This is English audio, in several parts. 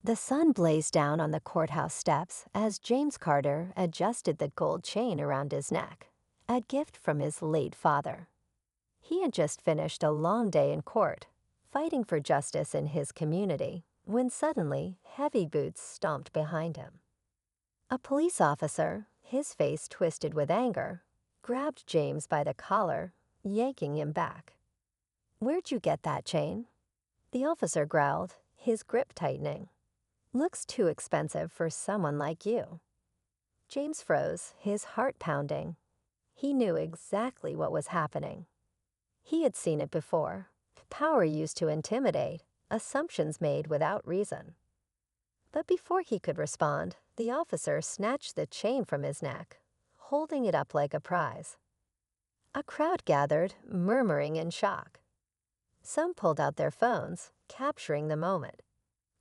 The sun blazed down on the courthouse steps as James Carter adjusted the gold chain around his neck, a gift from his late father. He had just finished a long day in court, fighting for justice in his community, when suddenly heavy boots stomped behind him. A police officer, his face twisted with anger, grabbed James by the collar, yanking him back. "Where'd you get that chain?" The officer growled, his grip tightening. "Looks too expensive for someone like you." James froze, his heart pounding. He knew exactly what was happening. He had seen it before. Power used to intimidate, assumptions made without reason. But before he could respond, the officer snatched the chain from his neck, holding it up like a prize. A crowd gathered, murmuring in shock. Some pulled out their phones, capturing the moment.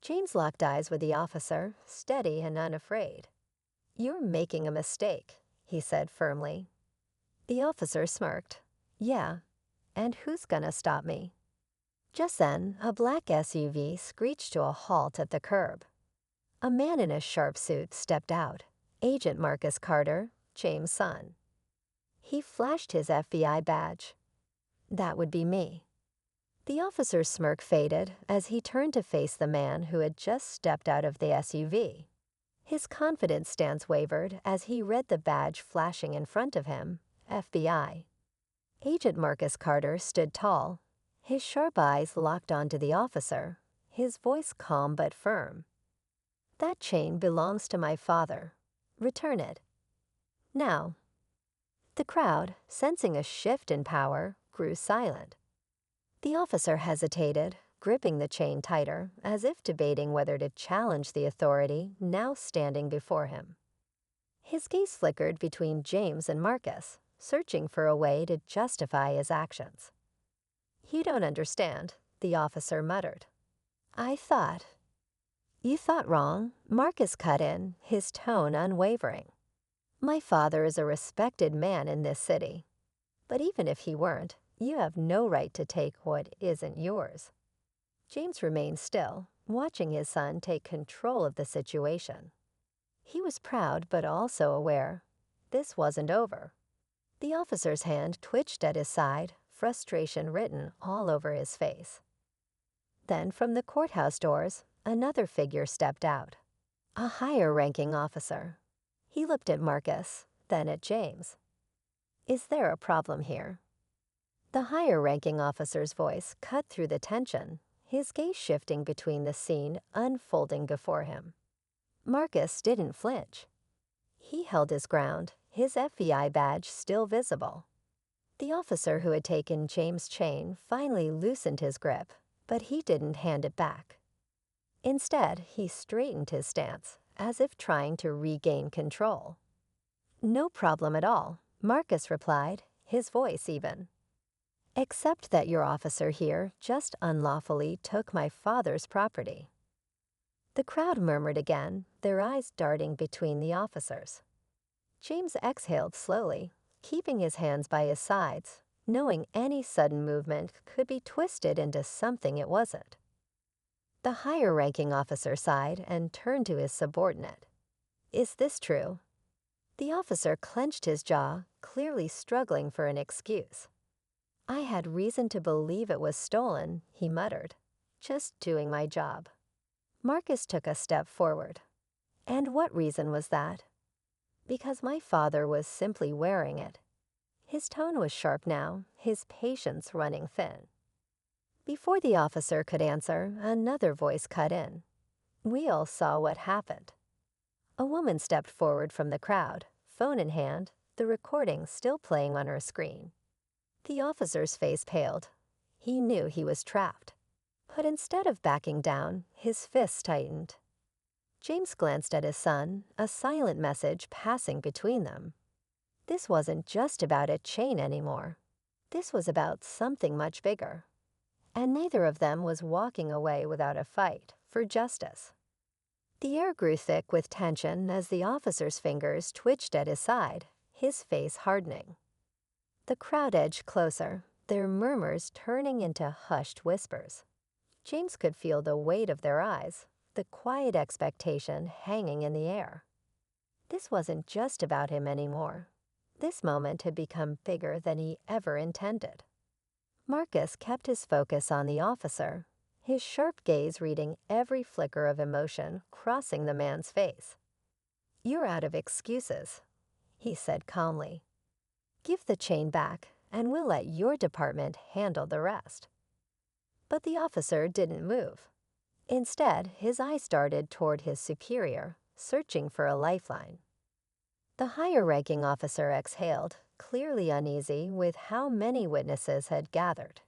James locked eyes with the officer, steady and unafraid. "You're making a mistake," he said firmly. The officer smirked. "Yeah, and who's gonna stop me?" Just then, a black SUV screeched to a halt at the curb. A man in a sharp suit stepped out, Agent Marcus Carter, James' son. He flashed his FBI badge. "That would be me." The officer's smirk faded as he turned to face the man who had just stepped out of the SUV. His confident stance wavered as he read the badge flashing in front of him, FBI. Agent Marcus Carter stood tall, his sharp eyes locked onto the officer, his voice calm but firm. "That chain belongs to my father. Return it. Now." The crowd, sensing a shift in power, grew silent. The officer hesitated, gripping the chain tighter, as if debating whether to challenge the authority now standing before him. His gaze flickered between James and Marcus, searching for a way to justify his actions. "You don't understand," the officer muttered. "I thought—" "You thought wrong," Marcus cut in, his tone unwavering. "My father is a respected man in this city. But even if he weren't, you have no right to take what isn't yours." James remained still, watching his son take control of the situation. He was proud but also aware. This wasn't over. The officer's hand twitched at his side, frustration written all over his face. Then from the courthouse doors, another figure stepped out. A higher-ranking officer. He looked at Marcus, then at James. "Is there a problem here?" The higher-ranking officer's voice cut through the tension, his gaze shifting between the scene unfolding before him. Marcus didn't flinch. He held his ground, his FBI badge still visible. The officer who had taken James' chain finally loosened his grip, but he didn't hand it back. Instead, he straightened his stance, as if trying to regain control. "No problem at all," Marcus replied, his voice even. "Except that your officer here just unlawfully took my father's property." The crowd murmured again, their eyes darting between the officers. James exhaled slowly, keeping his hands by his sides, knowing any sudden movement could be twisted into something it wasn't. The higher-ranking officer sighed and turned to his subordinate. "Is this true?" The officer clenched his jaw, clearly struggling for an excuse. "I had reason to believe it was stolen," he muttered. "Just doing my job." Marcus took a step forward. "And what reason was that?" "Because my father was simply wearing it." His tone was sharp now, his patience running thin. Before the officer could answer, another voice cut in. "We all saw what happened." A woman stepped forward from the crowd, phone in hand, the recording still playing on her screen. The officer's face paled. He knew he was trapped. But instead of backing down, his fists tightened. James glanced at his son, a silent message passing between them. This wasn't just about a chain anymore. This was about something much bigger. And neither of them was walking away without a fight for justice. The air grew thick with tension as the officer's fingers twitched at his side, his face hardening. The crowd edged closer, their murmurs turning into hushed whispers. James could feel the weight of their eyes, the quiet expectation hanging in the air. This wasn't just about him anymore. This moment had become bigger than he ever intended. Marcus kept his focus on the officer, his sharp gaze reading every flicker of emotion crossing the man's face. "You're out of excuses," he said calmly. "Give the chain back, and we'll let your department handle the rest." But the officer didn't move. Instead, his eyes darted toward his superior, searching for a lifeline. The higher-ranking officer exhaled, clearly uneasy with how many witnesses had gathered.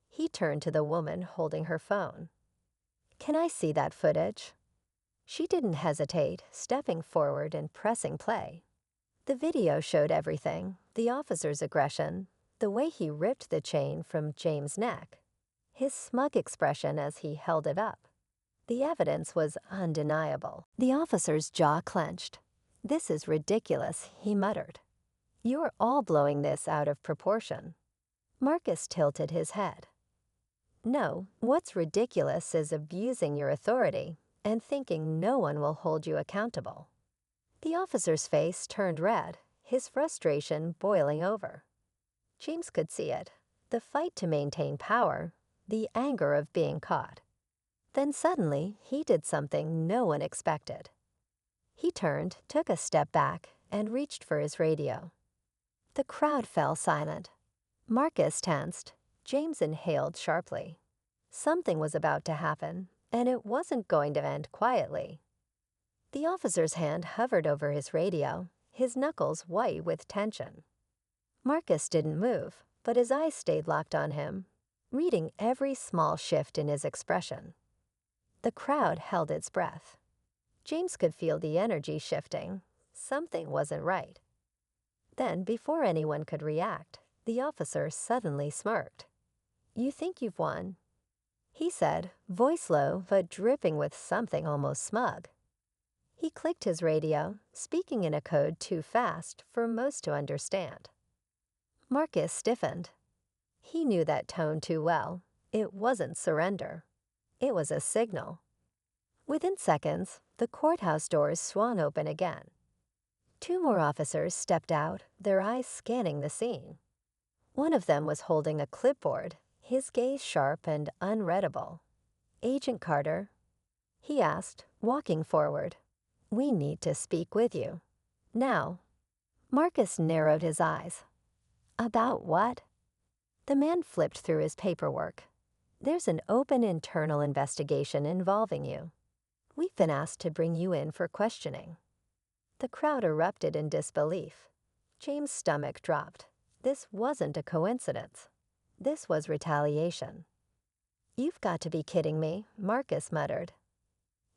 He turned to the woman holding her phone. "Can I see that footage?" She didn't hesitate, stepping forward and pressing play. The video showed everything: the officer's aggression, the way he ripped the chain from James' neck, his smug expression as he held it up. The evidence was undeniable. The officer's jaw clenched. "This is ridiculous," he muttered. "You're all blowing this out of proportion." Marcus tilted his head. "No, what's ridiculous is abusing your authority and thinking no one will hold you accountable." The officer's face turned red, his frustration boiling over. James could see it: the fight to maintain power, the anger of being caught. Then suddenly, he did something no one expected. He turned, took a step back, and reached for his radio. The crowd fell silent. Marcus tensed. James inhaled sharply. Something was about to happen, and it wasn't going to end quietly. The officer's hand hovered over his radio, his knuckles white with tension. Marcus didn't move, but his eyes stayed locked on him, reading every small shift in his expression. The crowd held its breath. James could feel the energy shifting. Something wasn't right. Then, before anyone could react, the officer suddenly smirked. "You think you've won," he said, voice low but dripping with something almost smug. He clicked his radio, speaking in a code too fast for most to understand. Marcus stiffened. He knew that tone too well. It wasn't surrender. It was a signal. Within seconds, the courthouse doors swung open again. 2 more officers stepped out, their eyes scanning the scene. One of them was holding a clipboard, his gaze sharp and unreadable. "Agent Carter," he asked, walking forward, "we need to speak with you. Now." Marcus narrowed his eyes. "About what?" The man flipped through his paperwork. "There's an open internal investigation involving you. We've been asked to bring you in for questioning." The crowd erupted in disbelief. James' stomach dropped. This wasn't a coincidence. This was retaliation. "You've got to be kidding me," Marcus muttered.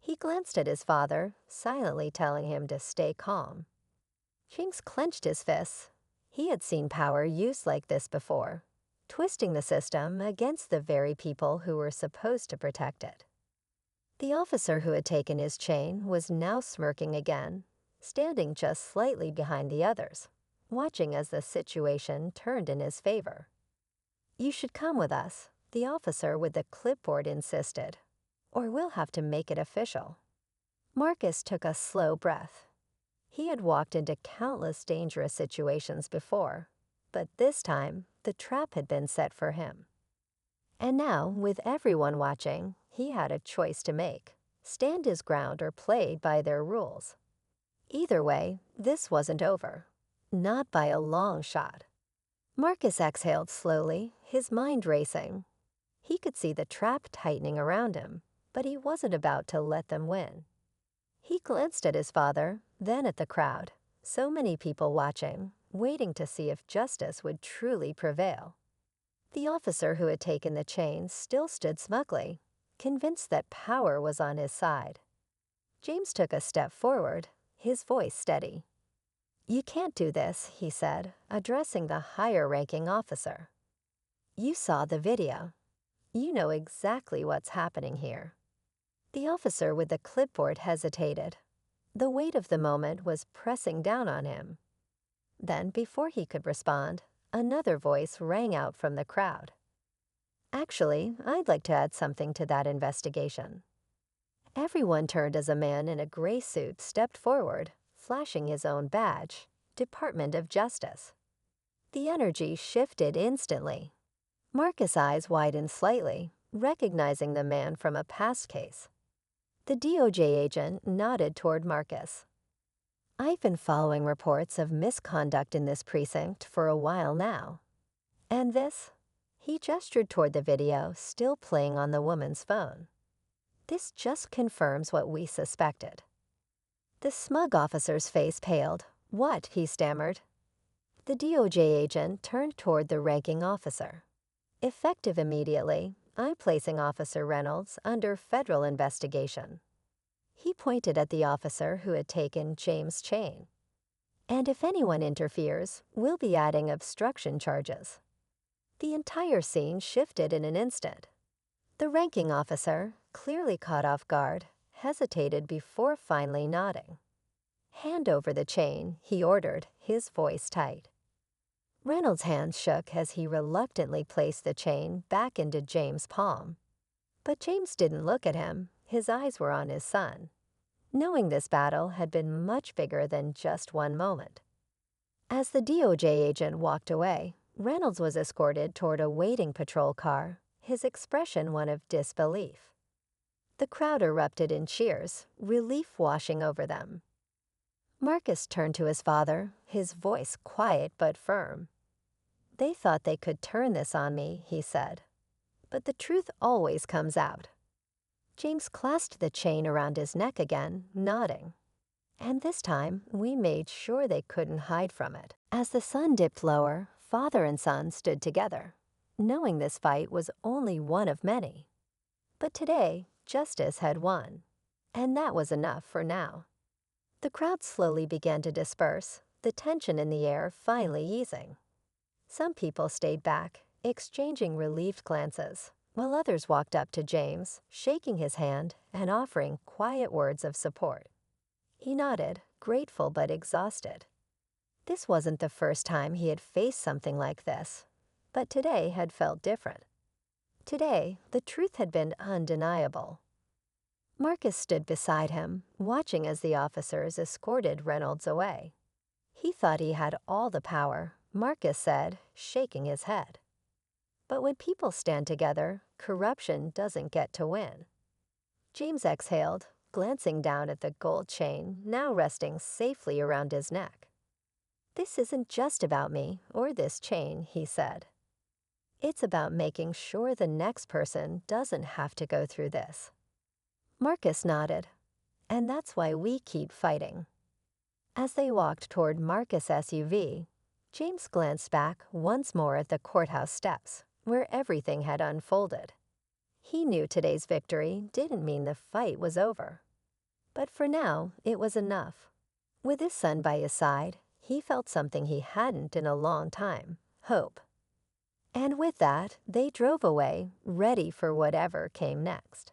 He glanced at his father, silently telling him to stay calm. James clenched his fists. He had seen power used like this before, twisting the system against the very people who were supposed to protect it. The officer who had taken his chain was now smirking again, standing just slightly behind the others, watching as the situation turned in his favor. "You should come with us," the officer with the clipboard insisted, "or we'll have to make it official." Marcus took a slow breath. He had walked into countless dangerous situations before, but this time the trap had been set for him. And now, with everyone watching, he had a choice to make: stand his ground or play by their rules. Either way, this wasn't over. Not by a long shot. Marcus exhaled slowly, his mind racing. He could see the trap tightening around him, but he wasn't about to let them win. He glanced at his father, then at the crowd, so many people watching, waiting to see if justice would truly prevail. The officer who had taken the chain still stood smugly, convinced that power was on his side. James took a step forward, his voice steady. "You can't do this," he said, addressing the higher-ranking officer. "You saw the video. You know exactly what's happening here." The officer with the clipboard hesitated. The weight of the moment was pressing down on him. Then, before he could respond, another voice rang out from the crowd. "Actually, I'd like to add something to that investigation." Everyone turned as a man in a gray suit stepped forward, flashing his own badge, Department of Justice. The energy shifted instantly. Marcus' eyes widened slightly, recognizing the man from a past case. The DOJ agent nodded toward Marcus. I've been following reports of misconduct in this precinct for a while now. And this? He gestured toward the video still playing on the woman's phone. This just confirms what we suspected. The smug officer's face paled. What? He stammered. The DOJ agent turned toward the ranking officer. Effective immediately, I'm placing Officer Reynolds under federal investigation. He pointed at the officer who had taken James' chain. And if anyone interferes, we'll be adding obstruction charges. The entire scene shifted in an instant. The ranking officer, clearly caught off guard, hesitated before finally nodding. Hand over the chain, he ordered, his voice tight. Reynolds' hands shook as he reluctantly placed the chain back into James' palm. But James didn't look at him. His eyes were on his son, knowing this battle had been much bigger than just one moment. As the DOJ agent walked away, Reynolds was escorted toward a waiting patrol car, his expression one of disbelief. The crowd erupted in cheers, relief washing over them. Marcus turned to his father, his voice quiet but firm. They thought they could turn this on me, he said. But the truth always comes out. James clasped the chain around his neck again, nodding. And this time, we made sure they couldn't hide from it. As the sun dipped lower, father and son stood together, knowing this fight was only one of many. But today, justice had won, and that was enough for now. The crowd slowly began to disperse, the tension in the air finally easing. Some people stayed back, exchanging relieved glances, while others walked up to James, shaking his hand and offering quiet words of support. He nodded, grateful but exhausted. This wasn't the first time he had faced something like this, but today had felt different. Today, the truth had been undeniable. Marcus stood beside him, watching as the officers escorted Reynolds away. He thought he had all the power, Marcus said, shaking his head. But when people stand together, corruption doesn't get to win. James exhaled, glancing down at the gold chain now resting safely around his neck. This isn't just about me or this chain, he said. It's about making sure the next person doesn't have to go through this. Marcus nodded. And that's why we keep fighting. As they walked toward Marcus' SUV, James glanced back once more at the courthouse steps, where everything had unfolded. He knew today's victory didn't mean the fight was over. But for now, it was enough. With his son by his side, he felt something he hadn't in a long time, hope. And with that, they drove away, ready for whatever came next.